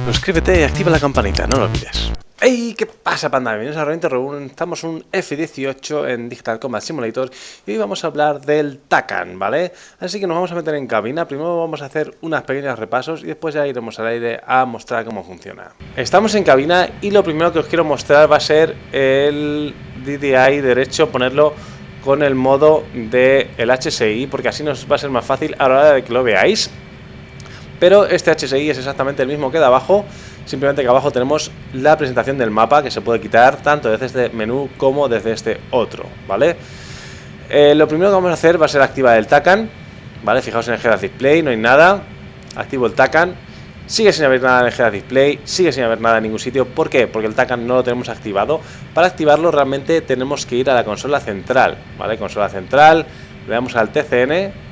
Suscríbete y activa la campanita, no lo olvides. ¡Hey! ¿Qué pasa, panda? Bienvenidos a Realmente Reun. Estamos un F18 en Digital Combat Simulator y hoy vamos a hablar del Takan, ¿vale? Así que nos vamos a meter en cabina. Primero vamos a hacer unas pequeñas repasos y después ya iremos al aire a mostrar cómo funciona. Estamos en cabina y lo primero que os quiero mostrar va a ser el DDI derecho, ponerlo con el modo del HSI, porque así nos va a ser más fácil a la hora de que lo veáis. Pero este HSI es exactamente el mismo que de abajo, simplemente que abajo tenemos la presentación del mapa que se puede quitar tanto desde este menú como desde este otro, ¿vale? Lo primero que vamos a hacer va a ser activar el Takan, ¿vale? Fijaos en el Head-Up Display, no hay nada. Activo el Takan, sigue sin haber nada en el Head-Up Display, sigue sin haber nada en ningún sitio. ¿Por qué? Porque el Takan no lo tenemos activado. Para activarlo realmente tenemos que ir a la consola central, ¿vale? Consola central, le damos al TCN.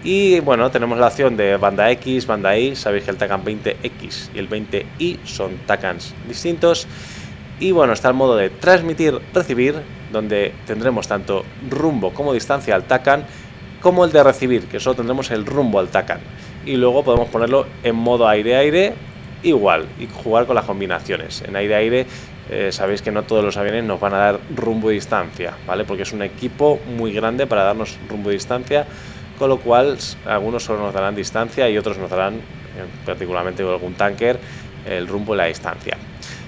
Y bueno, tenemos la opción de banda X, banda Y. Sabéis que el Takan 20X y el 20Y son Takans distintos. Y bueno, está el modo de transmitir, recibir, donde tendremos tanto rumbo como distancia al Takan, como el de recibir, que solo tendremos el rumbo al Takan. Y luego podemos ponerlo en modo aire-aire igual y jugar con las combinaciones. En aire-aire sabéis que no todos los aviones nos van a dar rumbo y distancia, ¿vale? Porque es un equipo muy grande para darnos rumbo y distancia. Con lo cual algunos solo nos darán distancia y otros nos darán, particularmente algún tanker, el rumbo y la distancia.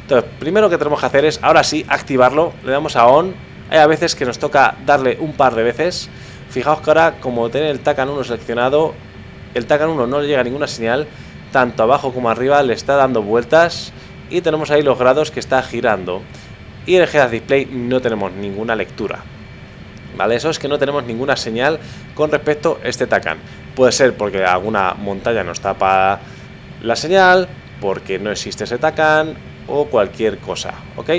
Entonces, primero que tenemos que hacer es, ahora sí, activarlo. Le damos a ON. Hay a veces que nos toca darle un par de veces. Fijaos que ahora, como tiene el Takan 1 seleccionado, el Takan 1 no le llega ninguna señal, tanto abajo como arriba le está dando vueltas y tenemos ahí los grados que está girando. Y en el Head-Up Display no tenemos ninguna lectura, ¿vale? Eso es que no tenemos ninguna señal con respecto a este Takan. Puede ser porque alguna montaña nos tapa la señal, porque no existe ese Takan o cualquier cosa, ¿ok?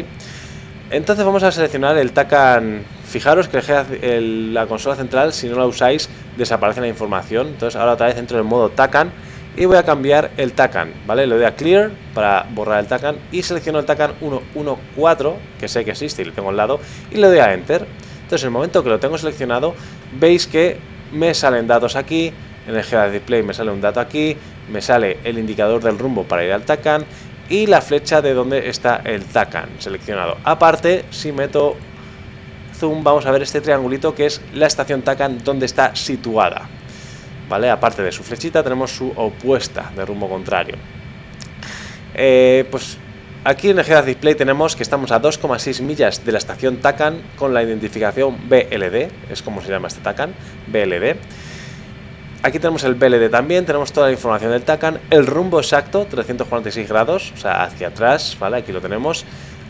Entonces vamos a seleccionar el Takan. Fijaros que la consola central, si no la usáis, desaparece la información. Entonces ahora otra vez entro en el modo Takan y voy a cambiar el Takan, ¿vale? Le doy a Clear para borrar el Takan y selecciono el Takan 114, que sé que existe y lo tengo al lado, y le doy a Enter. Entonces, en el momento que lo tengo seleccionado, veis que me salen datos aquí, en el Head-Up Display me sale un dato aquí, me sale el indicador del rumbo para ir al Takan y la flecha de donde está el Takan seleccionado. Aparte, si meto zoom, vamos a ver este triangulito que es la estación Takan donde está situada, ¿vale? Aparte de su flechita, tenemos su opuesta de rumbo contrario. Pues aquí en el Head-Up Display tenemos que estamos a 2,6 millas de la estación Takan con la identificación BLD, es como se llama este Takan, BLD. Aquí tenemos el BLD también, tenemos toda la información del Takan, el rumbo exacto, 346 grados, o sea, hacia atrás, ¿vale? Aquí lo tenemos,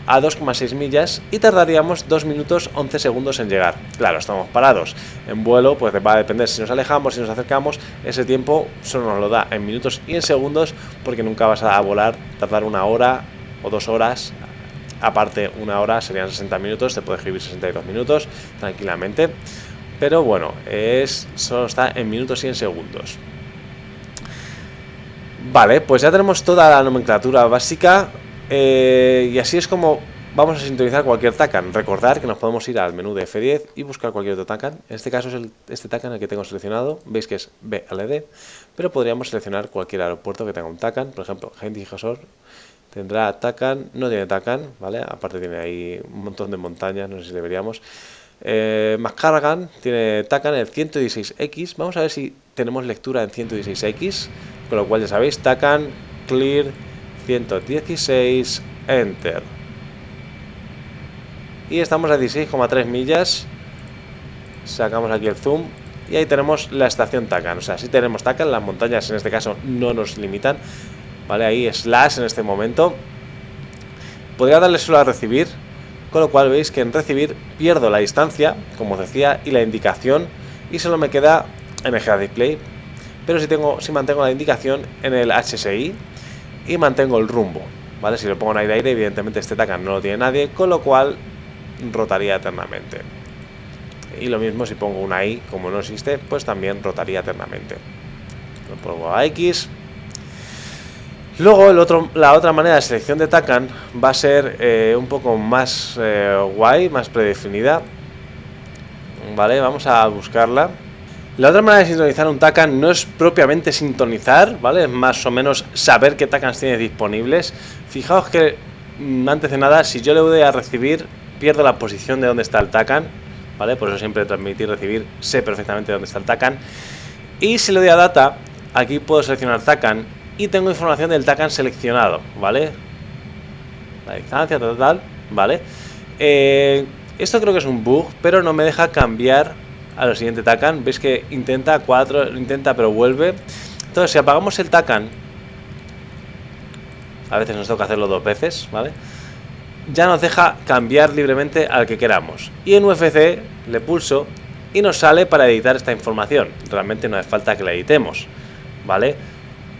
a 2,6 millas y tardaríamos 2 minutos 11 segundos en llegar. Claro, estamos parados. En vuelo, pues va a depender si nos alejamos, si nos acercamos, ese tiempo solo nos lo da en minutos y en segundos, porque nunca vas a volar, tardar una hora o 2 horas, aparte una hora serían 60 minutos, te puede escribir 62 minutos tranquilamente, pero bueno, solo está en minutos y en segundos. Vale, pues ya tenemos toda la nomenclatura básica y así es como vamos a sintonizar cualquier Takan. Recordar que nos podemos ir al menú de F10 y buscar cualquier otro Takan. En este caso es este Takan el que tengo seleccionado, veis que es BLD, pero podríamos seleccionar cualquier aeropuerto que tenga un Takan. Por ejemplo, Henry Hosor tendrá Takan, no tiene Takan, ¿vale? Aparte tiene ahí un montón de montañas, no sé si deberíamos. Mascaragan tiene Takan el 116X, vamos a ver si tenemos lectura en 116X, con lo cual ya sabéis, Takan, Clear, 116, Enter. Y estamos a 16,3 millas, sacamos aquí el zoom y ahí tenemos la estación Takan, o sea, si tenemos Takan, las montañas en este caso no nos limitan. Vale, ahí slash en este momento. Podría darle solo a recibir, con lo cual veis que en recibir pierdo la distancia, como os decía, y la indicación, y solo me queda en el Head-Up Display. Pero si mantengo la indicación en el HSI y mantengo el rumbo, ¿vale? Si lo pongo en aire-aire, evidentemente este Takan no lo tiene nadie, con lo cual rotaría eternamente. Y lo mismo si pongo una I, como no existe, pues también rotaría eternamente. Lo pongo a X. Luego la otra manera de selección de Takan va a ser un poco más guay, más predefinida. Vale, vamos a buscarla. La otra manera de sintonizar un Tacan no es propiamente sintonizar, ¿vale? Es más o menos saber qué Tacans tienes disponibles. Fijaos que, antes de nada, si yo le doy a recibir, pierdo la posición de dónde está el Tacan, ¿vale? Por eso siempre transmitir, recibir, sé perfectamente dónde está el Tacan. Y si le doy a data, aquí puedo seleccionar Tacan y tengo información del Tacan seleccionado, ¿vale? La distancia, tal, ¿vale? Esto creo que es un bug, pero no me deja cambiar a lo siguiente Tacan. Veis que intenta 4, intenta pero vuelve. Entonces, si apagamos el Tacan, a veces nos toca hacerlo 2 veces, ¿vale? Ya nos deja cambiar libremente al que queramos. Y en UFC le pulso y nos sale para editar esta información. Realmente no hace falta que la editemos, ¿vale?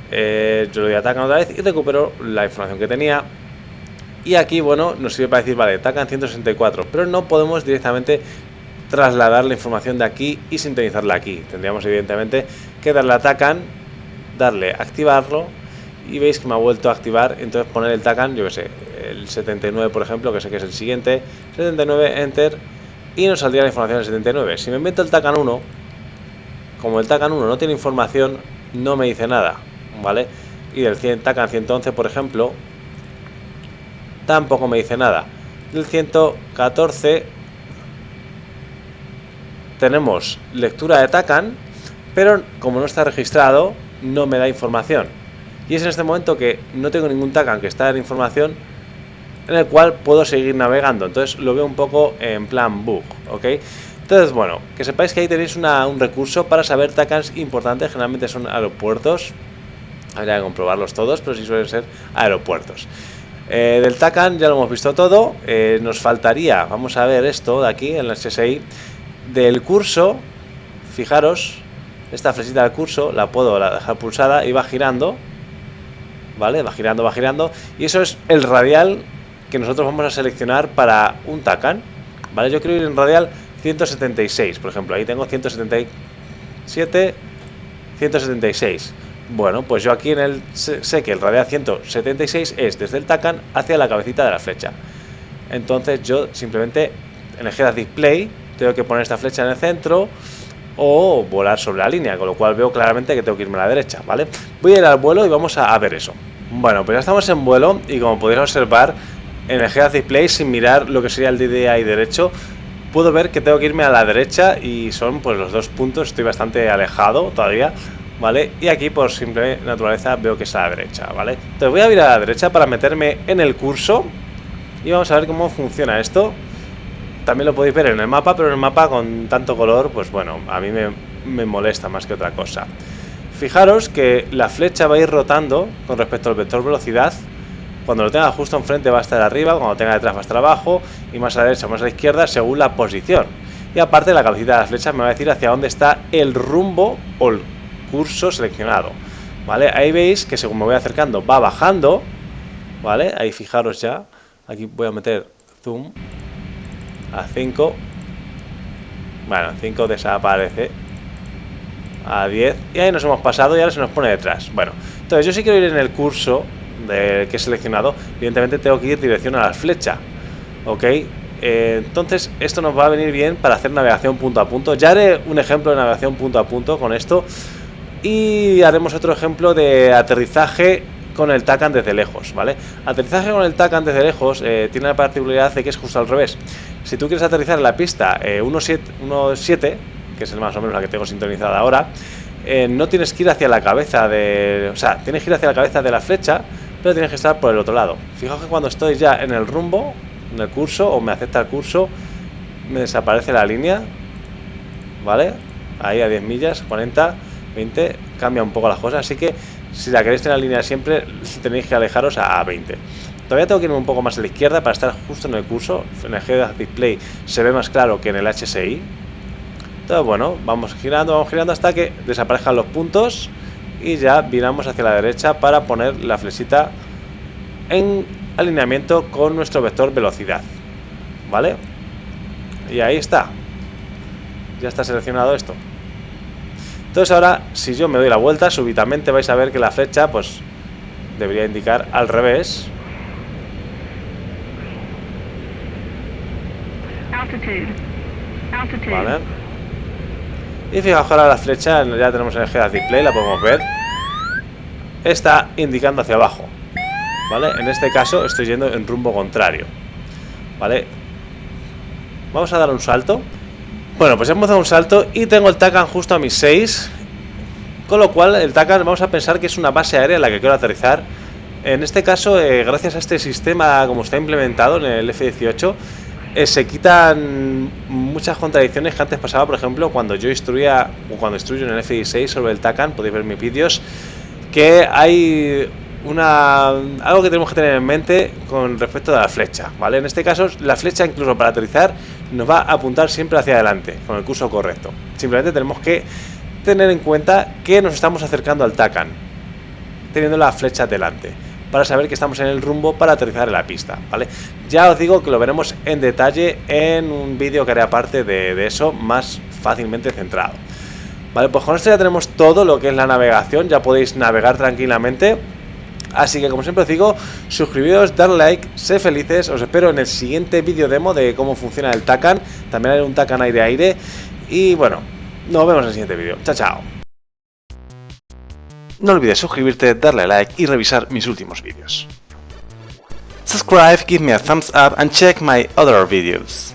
Yo le doy a Tacan otra vez y recupero la información que tenía. Y aquí, bueno, nos sirve para decir, vale, Tacan 164, pero no podemos directamente trasladar la información de aquí y sintonizarla aquí. Tendríamos evidentemente que darle a Tacan, darle a activarlo, y veis que me ha vuelto a activar. Entonces poner el Tacan, yo que sé, el 79 por ejemplo, que sé que es el siguiente, 79, enter, y nos saldría la información del 79. Si me invento el Tacan 1, como el Tacan 1 no tiene información, no me dice nada, ¿vale? Y del Tacan 111 por ejemplo, tampoco me dice nada. Del 114 tenemos lectura de Tacan, pero como no está registrado, no me da información. Y es en este momento que no tengo ningún Tacan que está en información, en el cual puedo seguir navegando. Entonces lo veo un poco en plan bug, ¿ok? Entonces, bueno, que sepáis que ahí tenéis un recurso para saber Tacans importantes. Generalmente son aeropuertos. Habría que comprobarlos todos, pero sí suelen ser aeropuertos. Del Tacan ya lo hemos visto todo. Nos faltaría, vamos a ver esto de aquí en el HSI. Del curso, fijaros, esta flechita del curso la puedo dejar pulsada y va girando, ¿vale? Va girando, y eso es el radial que nosotros vamos a seleccionar para un Tacan, ¿vale? Yo quiero ir en radial 176, por ejemplo, ahí tengo 177, 176. Bueno, pues yo aquí sé que el radial 176 es desde el Tacan hacia la cabecita de la flecha. Entonces yo simplemente en el Head Display tengo que poner esta flecha en el centro o volar sobre la línea, con lo cual veo claramente que tengo que irme a la derecha, ¿vale? Voy a ir al vuelo y vamos a ver eso. Bueno, pues ya estamos en vuelo y como podéis observar en el Head Display, sin mirar lo que sería el DDI derecho, puedo ver que tengo que irme a la derecha y son pues los 2 puntos, estoy bastante alejado todavía, ¿vale? Y aquí por simple naturaleza veo que es a la derecha, ¿vale? Entonces voy a ir a la derecha para meterme en el curso y vamos a ver cómo funciona esto. También lo podéis ver en el mapa, pero en el mapa con tanto color, pues bueno, a mí me molesta más que otra cosa. Fijaros que la flecha va a ir rotando con respecto al vector velocidad. Cuando lo tenga justo enfrente va a estar arriba, cuando lo tenga detrás va a estar abajo, y más a la derecha, más a la izquierda, según la posición. Y aparte la cabecita de la flecha me va a decir hacia dónde está el rumbo o el curso seleccionado, ¿vale? Ahí veis que según me voy acercando va bajando, ¿vale? Ahí fijaros ya, aquí voy a meter zoom a 5, bueno, 5 desaparece, a 10, y ahí nos hemos pasado y ahora se nos pone detrás. Bueno, entonces yo si quiero ir en el curso que he seleccionado, evidentemente tengo que ir dirección a la flecha, ¿ok? Entonces esto nos va a venir bien para hacer navegación punto a punto. Ya haré un ejemplo de navegación punto a punto con esto, y haremos otro ejemplo de aterrizaje con el Tacan desde lejos, ¿vale? Aterrizaje con el Tacan desde lejos tiene la particularidad de que es justo al revés. Si tú quieres aterrizar en la pista 1.7, que es el más o menos la que tengo sintonizada ahora, no tienes que ir hacia la cabeza de... O sea, tienes que ir hacia la cabeza de la flecha, pero tienes que estar por el otro lado. Fijaos que cuando estoy ya en el rumbo, en el curso, o me acepta el curso, me desaparece la línea, ¿vale? Ahí a 10 millas, 40, 20, cambia un poco las cosas, así que si la queréis tener en línea siempre, tenéis que alejaros a 20. Todavía tengo que irme un poco más a la izquierda para estar justo en el curso. En el Head Display se ve más claro que en el HSI. Entonces, bueno, vamos girando hasta que desaparezcan los puntos y ya viramos hacia la derecha para poner la flechita en alineamiento con nuestro vector velocidad, ¿vale? Y ahí está. Ya está seleccionado esto. Entonces ahora, si yo me doy la vuelta, súbitamente vais a ver que la flecha, pues, debería indicar al revés. Vale. Y fijaos ahora la flecha, ya tenemos en el head display, la podemos ver, está indicando hacia abajo, ¿vale? En este caso estoy yendo en rumbo contrario, ¿vale? Vamos a dar un salto. Bueno, pues hemos dado un salto y tengo el Tacan justo a mis 6, con lo cual el Tacan vamos a pensar que es una base aérea en la que quiero aterrizar. En este caso, gracias a este sistema como está implementado en el F-18, se quitan muchas contradicciones que antes pasaba, por ejemplo, cuando yo instruía, o cuando instruyo en el F-16 sobre el Tacan, podéis ver mis vídeos, que hay algo que tenemos que tener en mente con respecto a la flecha, ¿vale? En este caso, la flecha incluso para aterrizar nos va a apuntar siempre hacia adelante, con el curso correcto. Simplemente tenemos que tener en cuenta que nos estamos acercando al Tacan, teniendo la flecha delante, para saber que estamos en el rumbo para aterrizar en la pista, ¿vale? Ya os digo que lo veremos en detalle en un vídeo que haré aparte de eso, más fácilmente centrado. Vale, pues con esto ya tenemos todo lo que es la navegación, ya podéis navegar tranquilamente. Así que como siempre os digo, suscribiros, darle like, sed felices, os espero en el siguiente vídeo demo de cómo funciona el Tacan, también haré un Tacan aire-aire, y bueno, nos vemos en el siguiente vídeo, chao chao. No olvides suscribirte, darle like y revisar mis últimos vídeos. Subscribe, give me a thumbs up and check my other videos.